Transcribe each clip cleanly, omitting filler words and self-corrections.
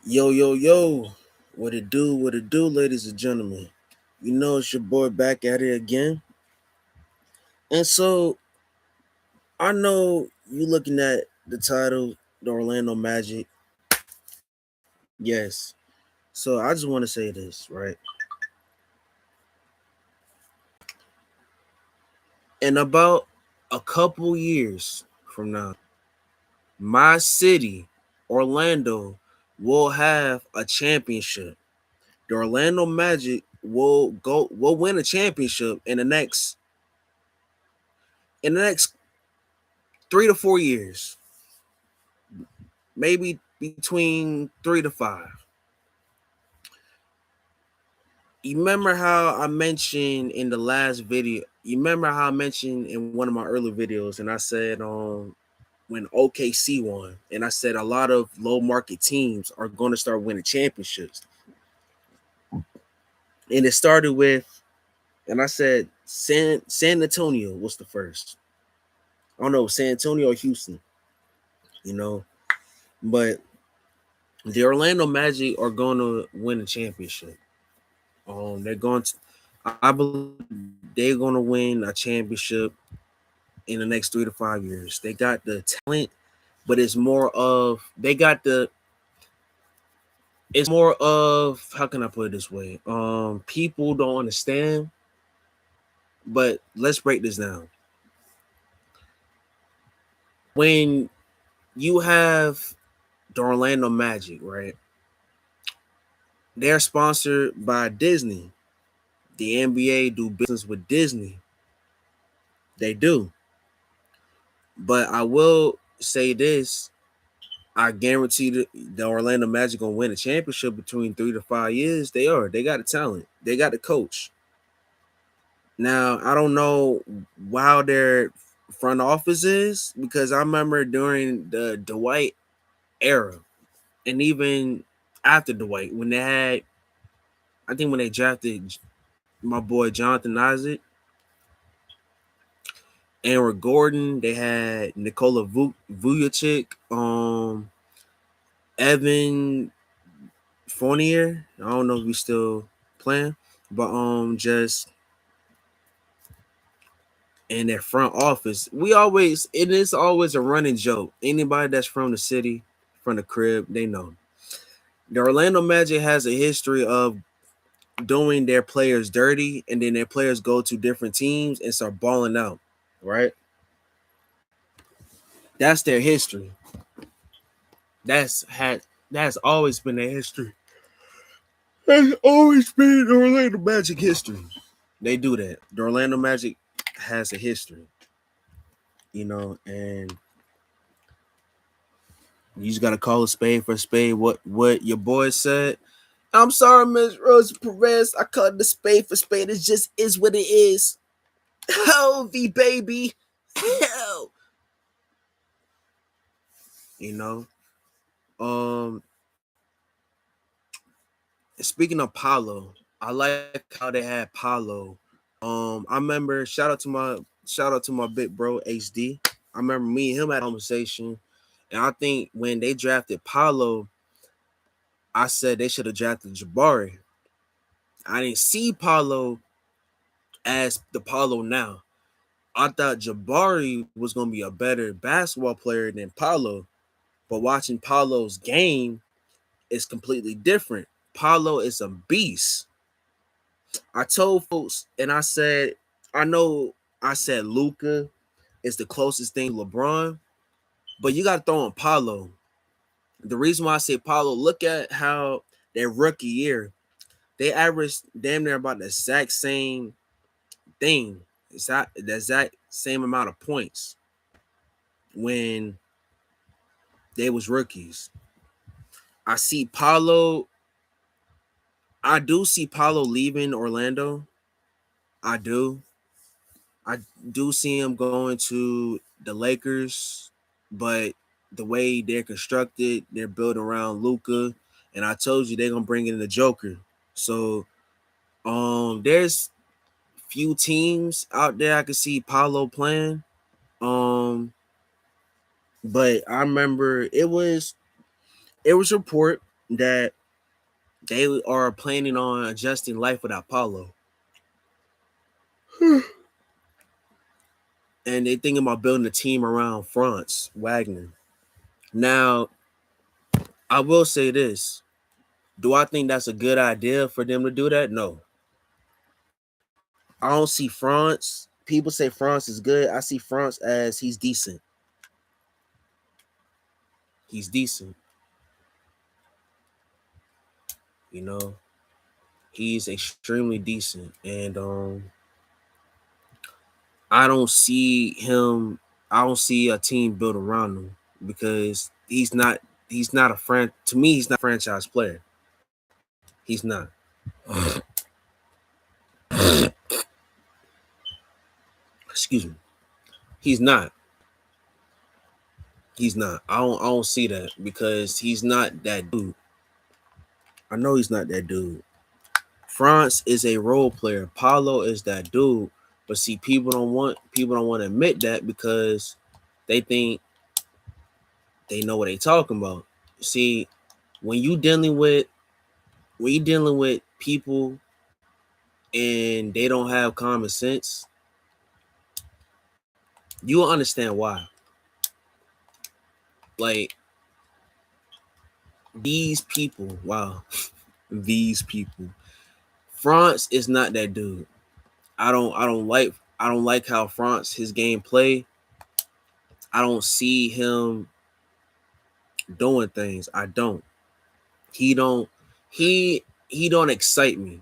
Yo, yo, yo. What it do, ladies and gentlemen. You know it's your boy back at it again. And so I know you looking at the title, the Orlando Magic. Yes. So I just want to say this, right? In about a couple years from now, my city, Orlando, will have a championship. The Orlando Magic will win a championship in the next 3 to 4 years, maybe between 3 to 5. You remember how I mentioned in the last video? You remember how I mentioned in one of my early videos, and I said when OKC won, and I said a lot of low market teams are going to start winning championships, and it started with, and I said San Antonio was the first. I don't know, San Antonio or Houston, you know, but the Orlando Magic are going to win a championship. They're going to, I believe they're going to win a championship in the next 3 to 5 years. They got the talent, but it's more of, how can I put it this way? People don't understand, but let's break this down. When you have the Orlando Magic, right? They're sponsored by Disney. The NBA do business with Disney. They do. But I will say this, I guarantee the Orlando Magic gonna win a championship between 3 to 5 years. They are. They got the talent. They got the coach. Now I don't know how their front office is, because I remember during the Dwight era, and even after Dwight, when they had, I think when they drafted my boy Jonathan Isaac, Aaron Gordon, they had Nikola Vujacic, Evan Fournier. I don't know if we still playing, but just in their front office, it is always a running joke. Anybody that's from the city, from the crib, they know. The Orlando Magic has a history of doing their players dirty, and then their players go to different teams and start balling out. Right? That's their history. That's always been their history. That's always been the Orlando Magic history. They do that. The Orlando Magic has a history, and you just gotta call a spade for a spade. What your boy said. I'm sorry, Miss Rosa Perez. I called the spade for spade. It just is what it is. Hell, V baby. Hell. You know. Um. Speaking of Paulo, I like how they had Paulo. I remember shout out to my big bro HD. I remember me and him had a conversation, and I think when they drafted Paulo, I said they should have drafted Jabari. I didn't see Paulo as the Paulo now. I thought Jabari was going to be a better basketball player than Paulo, but watching Paulo's game is completely different. Paulo is a beast. I told folks, and I said Luka is the closest thing to LeBron, but you got to throw in Paulo. The reason why I say Paulo, look at how their rookie year, they averaged damn near about the exact same thing. It's not the exact same amount of points when they was rookies. I see Paulo. I do see Paulo leaving Orlando. I do. I do see him going to the Lakers, but the way they're constructed, they're built around Luka, and I told you they're gonna bring in the Joker. So there's few teams out there I could see Paulo playing. But I remember it was report. that they are planning on adjusting life without Paulo. And they thinking about building a team around Franz Wagner. Now, I will say this. Do I think that's a good idea for them to do that? No. I don't see Franz. People say Franz is good. I see Franz as he's decent. He's decent. You know, he's extremely decent. And I don't see him, I don't see a team built around him because he's not a friend to me, he's not a franchise player. He's not. Excuse me. He's not. He's not. I don't see that because he's not that dude. I know he's not that dude. France is a role player. Paulo is that dude. But see, people don't want to admit that because they think they know what they talking about. See, when you dealing with people and they don't have common sense, you will understand why. Like these people, wow, these people. France is not that dude. I don't like how France his game play. I don't see him doing things. I don't. He don't he don't excite me.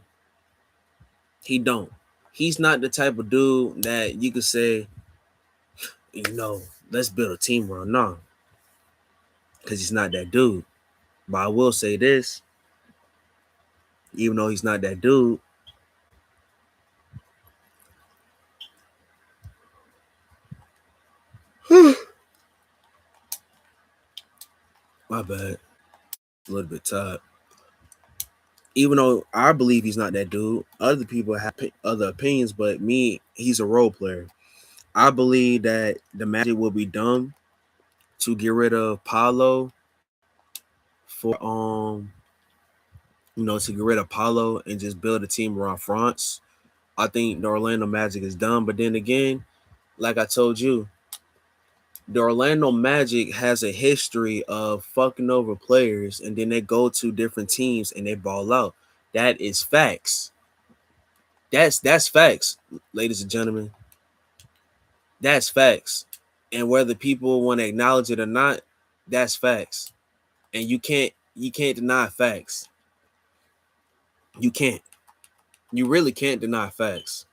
He don't. He's not the type of dude that you could say, let's build a team around. No, because he's not that dude. But I will say this, even though he's not that dude, my bad, a little bit tired. Even though I believe he's not that dude, other people have other opinions, but me, he's a role player. I believe that the Magic will be dumb to get rid of Paulo for to get rid of Paulo and just build a team around France. I think the Orlando Magic is dumb, but then again, like I told you, the Orlando Magic has a history of fucking over players and then they go to different teams and they ball out. That is facts. That's facts, ladies and gentlemen. That's facts. And whether people want to acknowledge it or not, that's facts. And you can't deny facts. You can't. You really can't deny facts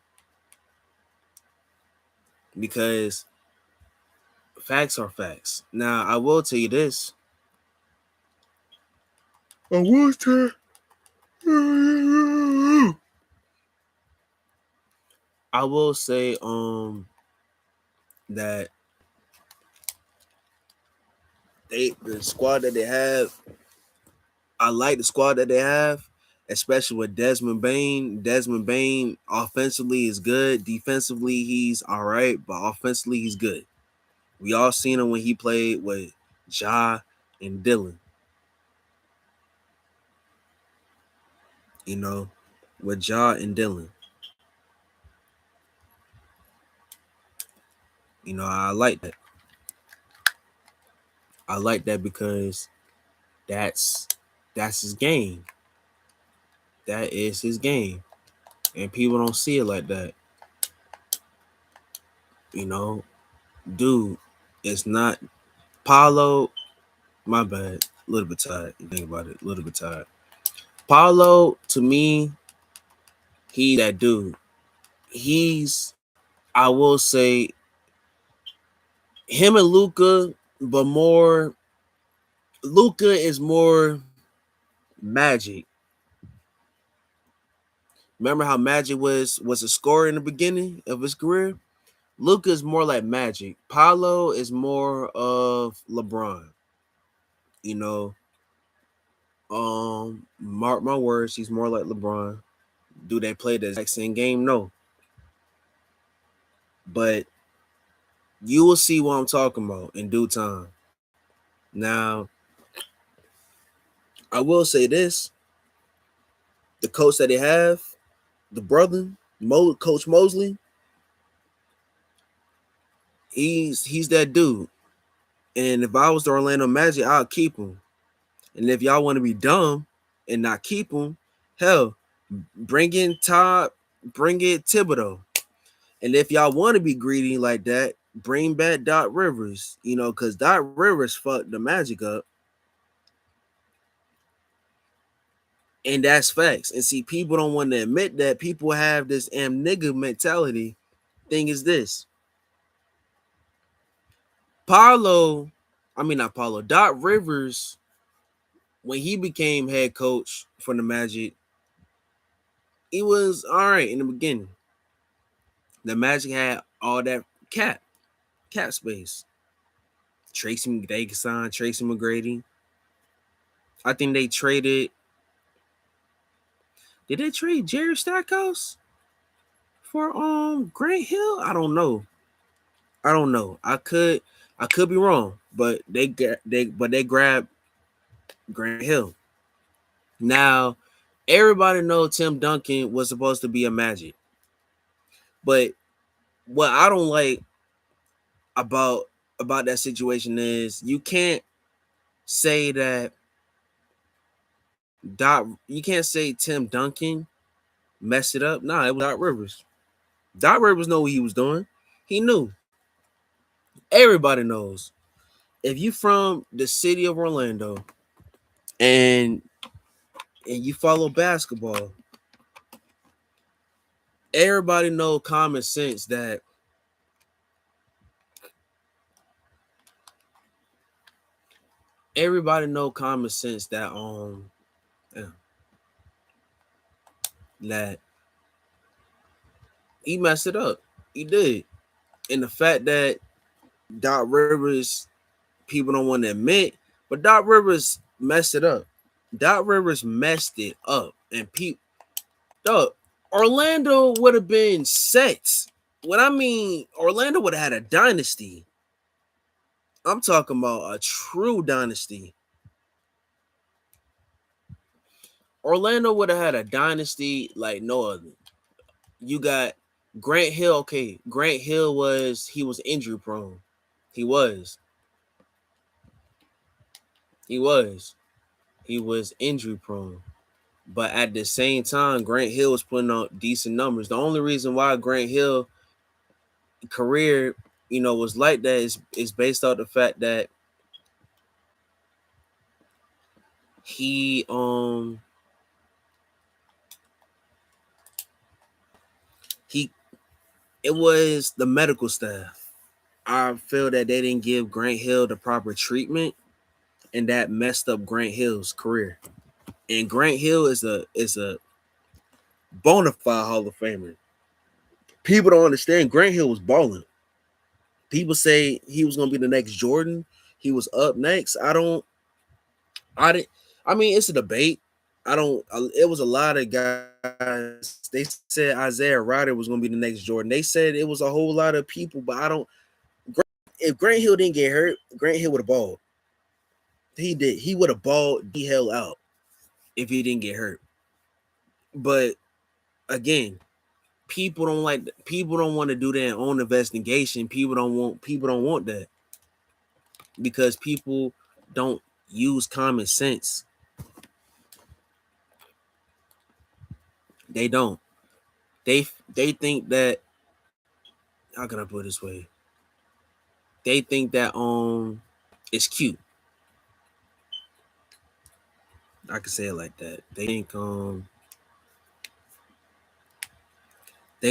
because facts are facts. Now, I will tell you this. I will tell I will say that the squad that they have, I like the squad that they have, especially with Desmond Bain. Desmond Bain offensively is good. Defensively, he's all right, but offensively, he's good. We all seen him when he played with Ja and Dylan. You know, with Ja and Dylan. I like that. I like that because that's that's his game. That is his game. And people don't see it like that. You know, dude, it's not Paulo. My bad. A little bit tired. You think about it. A little bit tired. Paulo, to me, he that dude. He's, I will say, him and Luca, but more. Luca is more Magic. Remember how Magic was a scorer in the beginning of his career? Luca is more like Magic. Paulo is more of LeBron. You know, mark my words, he's more like LeBron. Do they play the exact same game? No. But you will see what I'm talking about in due time. Now, I will say this: the coach that they have, the brother, Coach Mosley, he's that dude. And if I was the Orlando Magic, I'll keep him. And if y'all want to be dumb and not keep him, hell, bring in Todd, bring in Thibodeau. And if y'all want to be greedy like that, bring back Doc Rivers, because Doc Rivers fucked the Magic up. And that's facts. And see, people don't want to admit that. People have this nigga mentality. Thing is this. Not Paulo, Doc Rivers, when he became head coach for the Magic, he was all right in the beginning. The Magic had all that cap space. Tracy McGrady. I think they traded. Did they trade Jerry Stackhouse for Grant Hill? I don't know. I could be wrong, but they grabbed Grant Hill. Now, everybody knows Tim Duncan was supposed to be a Magic. But what I don't like about that situation is you can't say that you can't say Tim Duncan messed it up. Nah, it was Doc Rivers. Doc Rivers know what he was doing. He knew. Everybody knows. If you from the city of Orlando and you follow basketball, everybody know common sense that that he messed it up. He did. And the fact that Doc Rivers, people don't want to admit, but Doc Rivers messed it up. Doc Rivers messed it up. And Orlando would have been set. Orlando would have had a dynasty. I'm talking about a true dynasty. Orlando would have had a dynasty like no other. You got Grant Hill. Okay, Grant Hill was injury prone. He was injury prone. But at the same time, Grant Hill was putting out decent numbers. The only reason why Grant Hill career, was like that is based on the fact that it was the medical staff. I feel that they didn't give Grant Hill the proper treatment, and that messed up Grant Hill's career. And Grant Hill is a bona fide Hall of Famer. People don't understand Grant Hill was balling. People say he was gonna be the next Jordan. He was up next. It's a debate. It was a lot of guys. They said Isaiah Ryder was gonna be the next Jordan. They said it was a whole lot of people, but if Grant Hill didn't get hurt, Grant Hill would have balled. He did. He would have balled the hell out if he didn't get hurt. But again, people don't want to do their own investigation. People don't want that because people don't use common sense. They don't. They think that, how can I put it this way? They think that it's cute. I can say it like that. They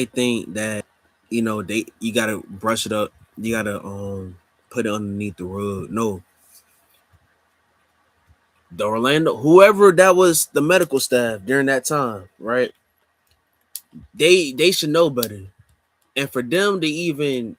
think that you gotta brush it up. You gotta put it underneath the rug. No. The Orlando, whoever that was, the medical staff during that time, right? They should know better. And for them to even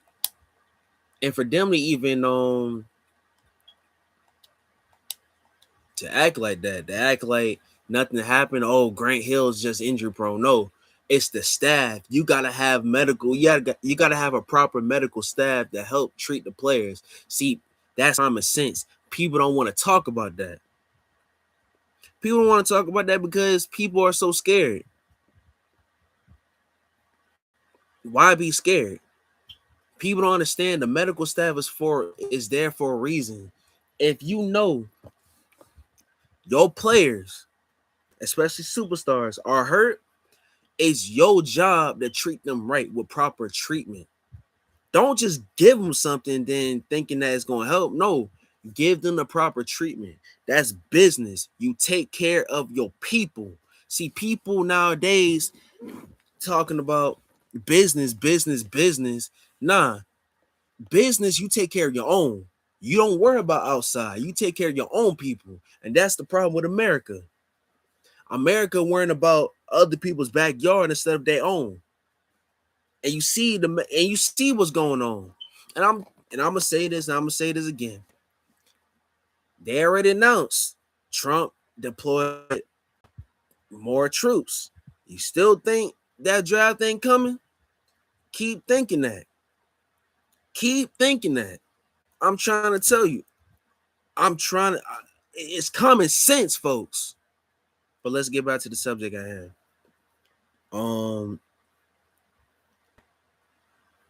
to act like that, to act like nothing happened. Oh, Grant Hill's just injury prone. No, it's the staff. You gotta have medical. You gotta have a proper medical staff to help treat the players. See, that's common sense. People don't want to talk about that. People don't want to talk about that because people are so scared. Why be scared? People don't understand the medical staff is there for a reason. If you know your players, especially superstars, are hurt, it's your job to treat them right with proper treatment. Don't just give them something then thinking that it's going to help. No, give them the proper treatment. That's business. You take care of your people. See, people nowadays talking about business, business, business. Nah, business, you take care of your own. You don't worry about outside. You take care of your own people. And that's the problem with America. America worrying about other people's backyard instead of their own. And you see what's going on. And I'm gonna say this, and I'm gonna say this again. They already announced Trump deployed more troops. You still think that draft ain't coming? Keep thinking that. Keep thinking that. I'm trying to tell you. It's common sense, folks. But let's get back to the subject I had.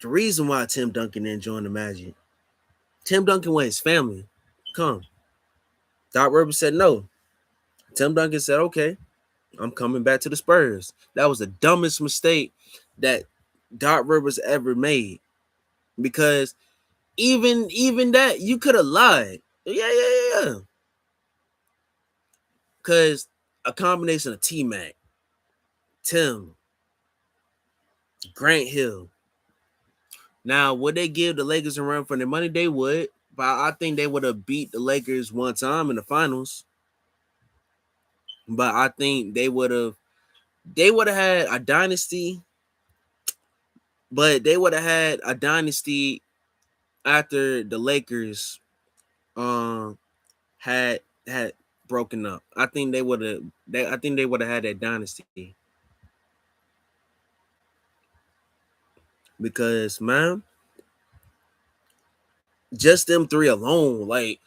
The reason why Tim Duncan didn't join the Magic. Tim Duncan went his family. Come. Doc Rivers said no. Tim Duncan said, okay, I'm coming back to the Spurs. That was the dumbest mistake that Doc Rivers ever made. Because even that, you could have lied. Yeah. Because a combination of T-Mac, Tim, Grant Hill. Now, would they give the Lakers a run for their money? They would. But I think they would have beat the Lakers one time in the finals. But I think they would have had a dynasty. But they would have had a dynasty after the Lakers had broken up. I think they would have had that dynasty. Because, man, just them three alone, like,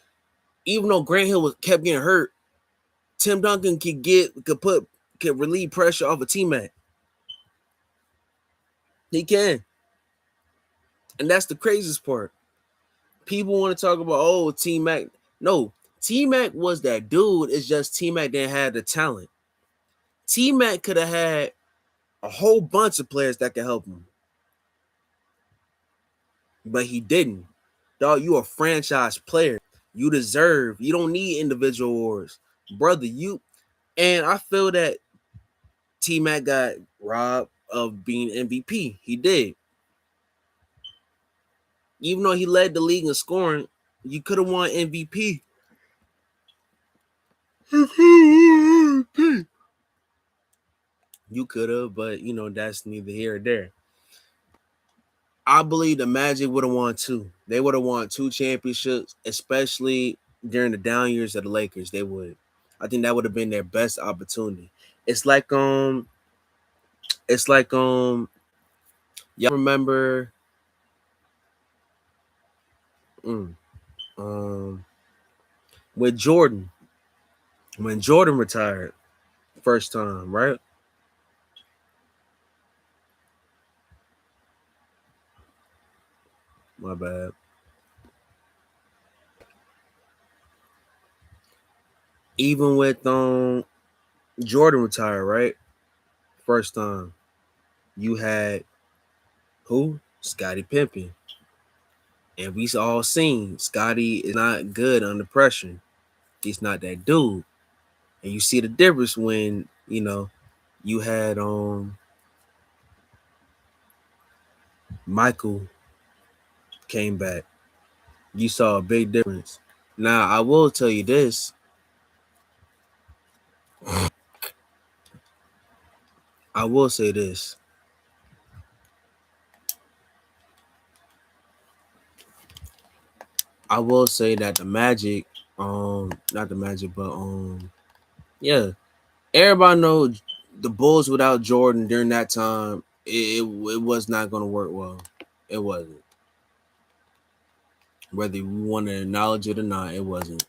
even though Grant Hill kept getting hurt, Tim Duncan could relieve pressure off of T-Mac. He can. And that's the craziest part. People want to talk about, T-Mac. No, T-Mac was that dude. It's just T-Mac didn't have the talent. T-Mac could have had a whole bunch of players that could help him. But he didn't. Dog, you a franchise player. You deserve. You don't need individual awards. Brother, and I feel that T-Mac got robbed of being MVP. He did. Even though he led the league in scoring, you could have won MVP. You could have, but that's neither here or there. I believe the Magic would have won two. They would have won two championships, especially during the down years of the Lakers. They would. I think that would have been their best opportunity. It's like y'all remember with Jordan, when Jordan retired first time, right? My bad. Even with Jordan retired, right? First time. You had who? Scottie Pippen. And we all seen Scottie is not good under pressure. He's not that dude. And you see the difference when, you had Michael came back. You saw a big difference. Now, I will tell you this. I will say this. I will say that the Magic, not the Magic, but yeah, everybody knows the Bulls without Jordan during that time, it was not going to work well. It wasn't. Whether we want to acknowledge it or not, it wasn't.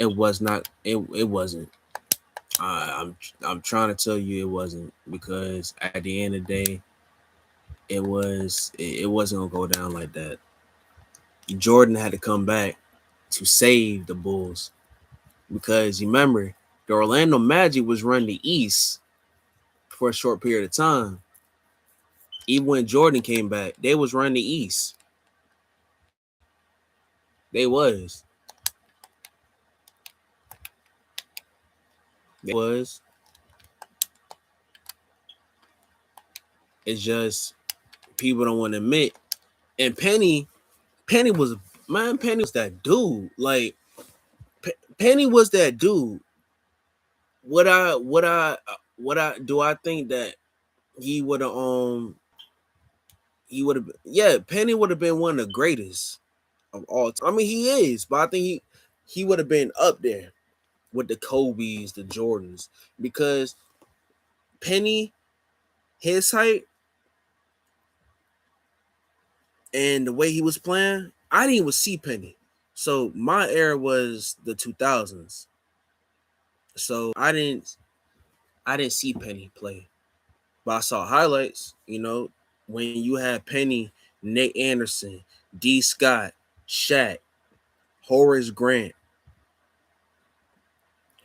It was not. It wasn't. I'm trying to tell you it wasn't, because at the end of the day, it wasn't gonna go down like that. Jordan had to come back to save the Bulls, because you remember the Orlando Magic was running the East for a short period of time. Even when Jordan came back, they was running the East. They was. They was. It's just people don't want to admit. And Penny was, man. Penny was that dude. Like Penny was that dude. What I do I think that he would have he would have, yeah, Penny would have been one of the greatest of all time. I mean, he is, but I think he would have been up there with the Kobe's, the Jordans, because Penny, his height and the way he was playing, I didn't even see Penny. So my era was the 2000s. So I didn't see Penny play, but I saw highlights. When you had Penny, Nick Anderson, D. Scott, Shaq, Horace Grant,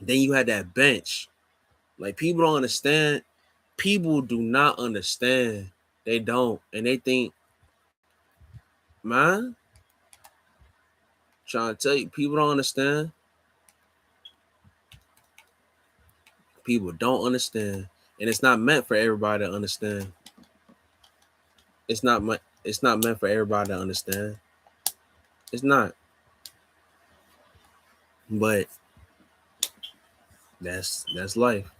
then you had that bench. Like, people don't understand. People do not understand. They don't, and they think, man, trying to tell you, people don't understand. People don't understand, and it's not meant for everybody to understand. It's not meant for everybody to understand. It's not. But that's life.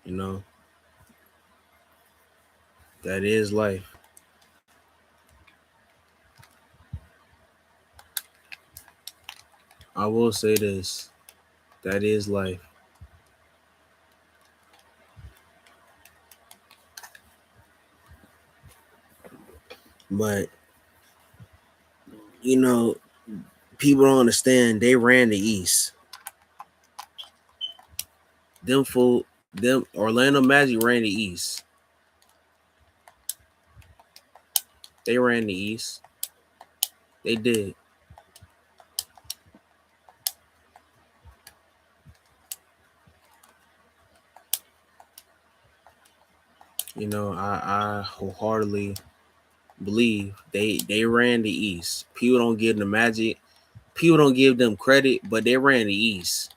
You know, that is life. I will say this. That is life. But you know, people don't understand. They ran the East. Them Orlando Magic ran the East. They ran the East. They did. I wholeheartedly believe they ran the East. People don't give the Magic. People don't give them credit, but they ran the East.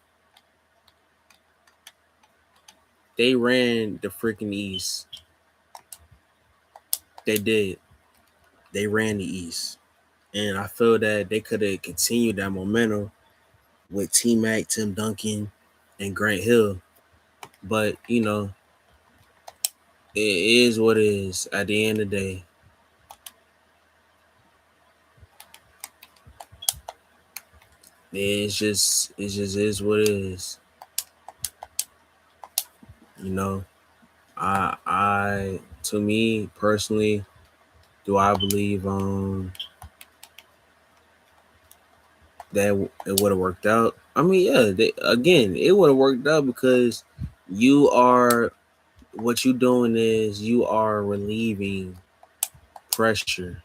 They ran the freaking East. They did. They ran the East. And I feel that they could have continued that momentum with T Mac, Tim Duncan, and Grant Hill. But it is what it is at the end of the day. It just is what it is. You know, I to me personally, do I believe that it would have worked out? I mean, yeah, again, it would have worked out, because you are what you doing is you are relieving pressure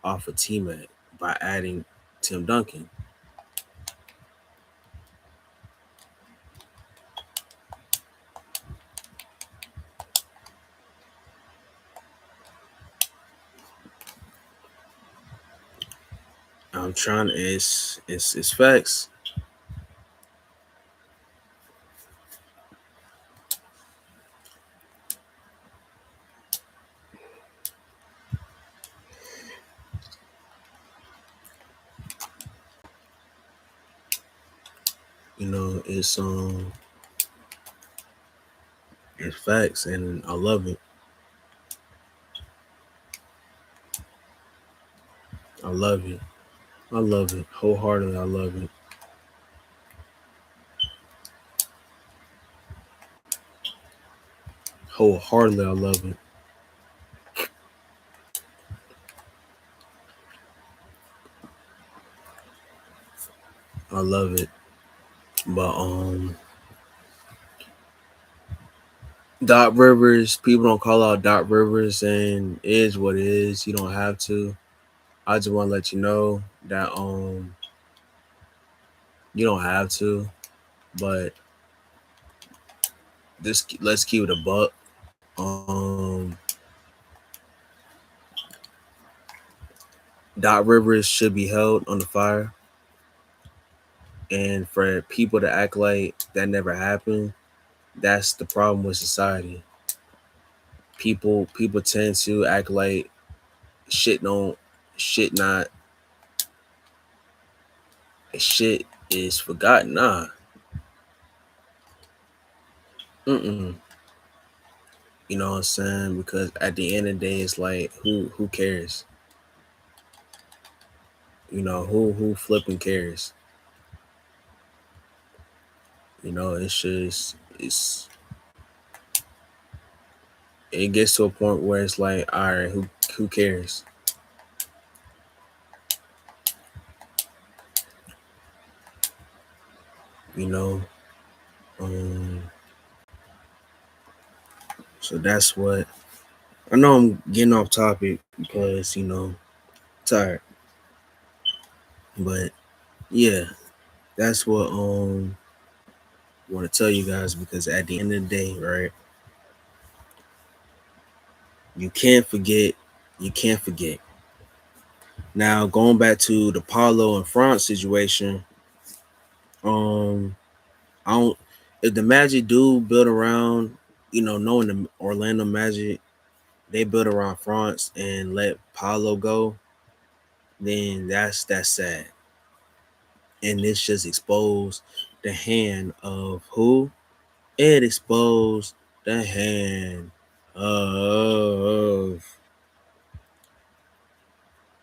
off of T Mac by adding Tim Duncan. I'm trying. It's facts. It's facts, and I love it. I love it. I love it wholeheartedly. I love it wholeheartedly. I love it. I love it. But Doc Rivers, people don't call out Doc Rivers, and it is what it is. You don't have to. I just want to let you know that you don't have to. But this let's keep it a buck. Doc Rivers should be held on the fire, and for people to act like that never happened, that's the problem with society. People tend to act like shit don't shit not shit is forgotten. Nah, mm-mm. You know what I'm saying? Because at the end of the day, it's like who cares? You know who flipping cares? You know, it's just it gets to a point where it's like, all right, who cares? You know, um, so that's what I know. I'm getting off topic because tired, but yeah, that's what I want to tell you guys because at the end of the day, right, you can't forget. You can't forget. Now going back to the Paulo and France situation, um, I don't. If the Magic do build around, knowing the Orlando Magic, they build around France and let Paulo go, then that's sad. And this just exposed the hand of who? It exposed the hand of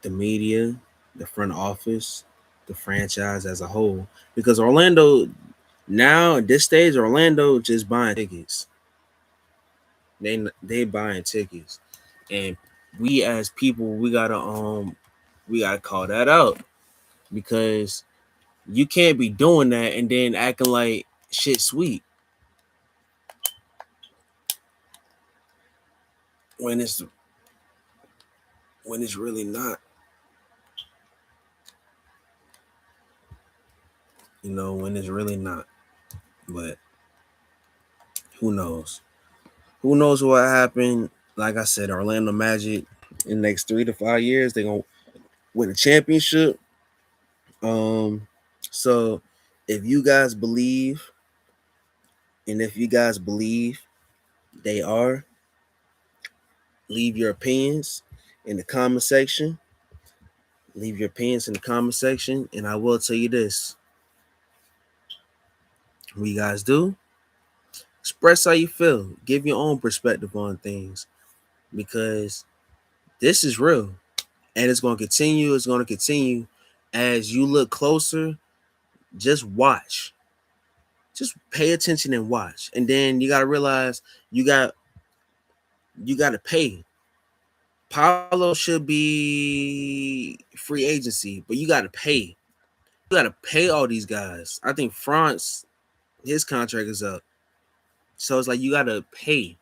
the media, the front office, the franchise as a whole. Because Orlando now at this stage, Orlando just buying tickets. They buying tickets, and we as people we gotta call that out because you can't be doing that and then acting like shit sweet when it's really not. When it's really not. But who knows? Who knows what happened? Like I said, Orlando Magic in the next 3 to 5 years they're gonna win a championship. Um, so if you guys believe, and if you guys believe they are, leave your opinions in the comment section. Leave your opinions in the comment section, and I will tell you this: what you guys do, express how you feel, give your own perspective on things, because this is real, and it's going to continue. It's going to continue as you look closer. Just watch, just pay attention and watch, and then you got to realize you got you got to pay. Paulo should be free agency, but you got to pay. You got to pay all these guys. I think France, his contract is up, so it's like you got to pay.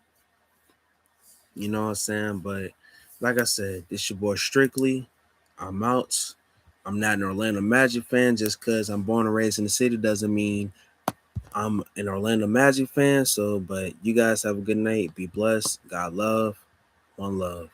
You know what I'm saying? But like I said, this your boy Strictly. I'm out. I'm not an Orlando Magic fan. Just because I'm born and raised in the city doesn't mean I'm an Orlando Magic fan. So, but you guys have a good night. Be blessed. God love. One love.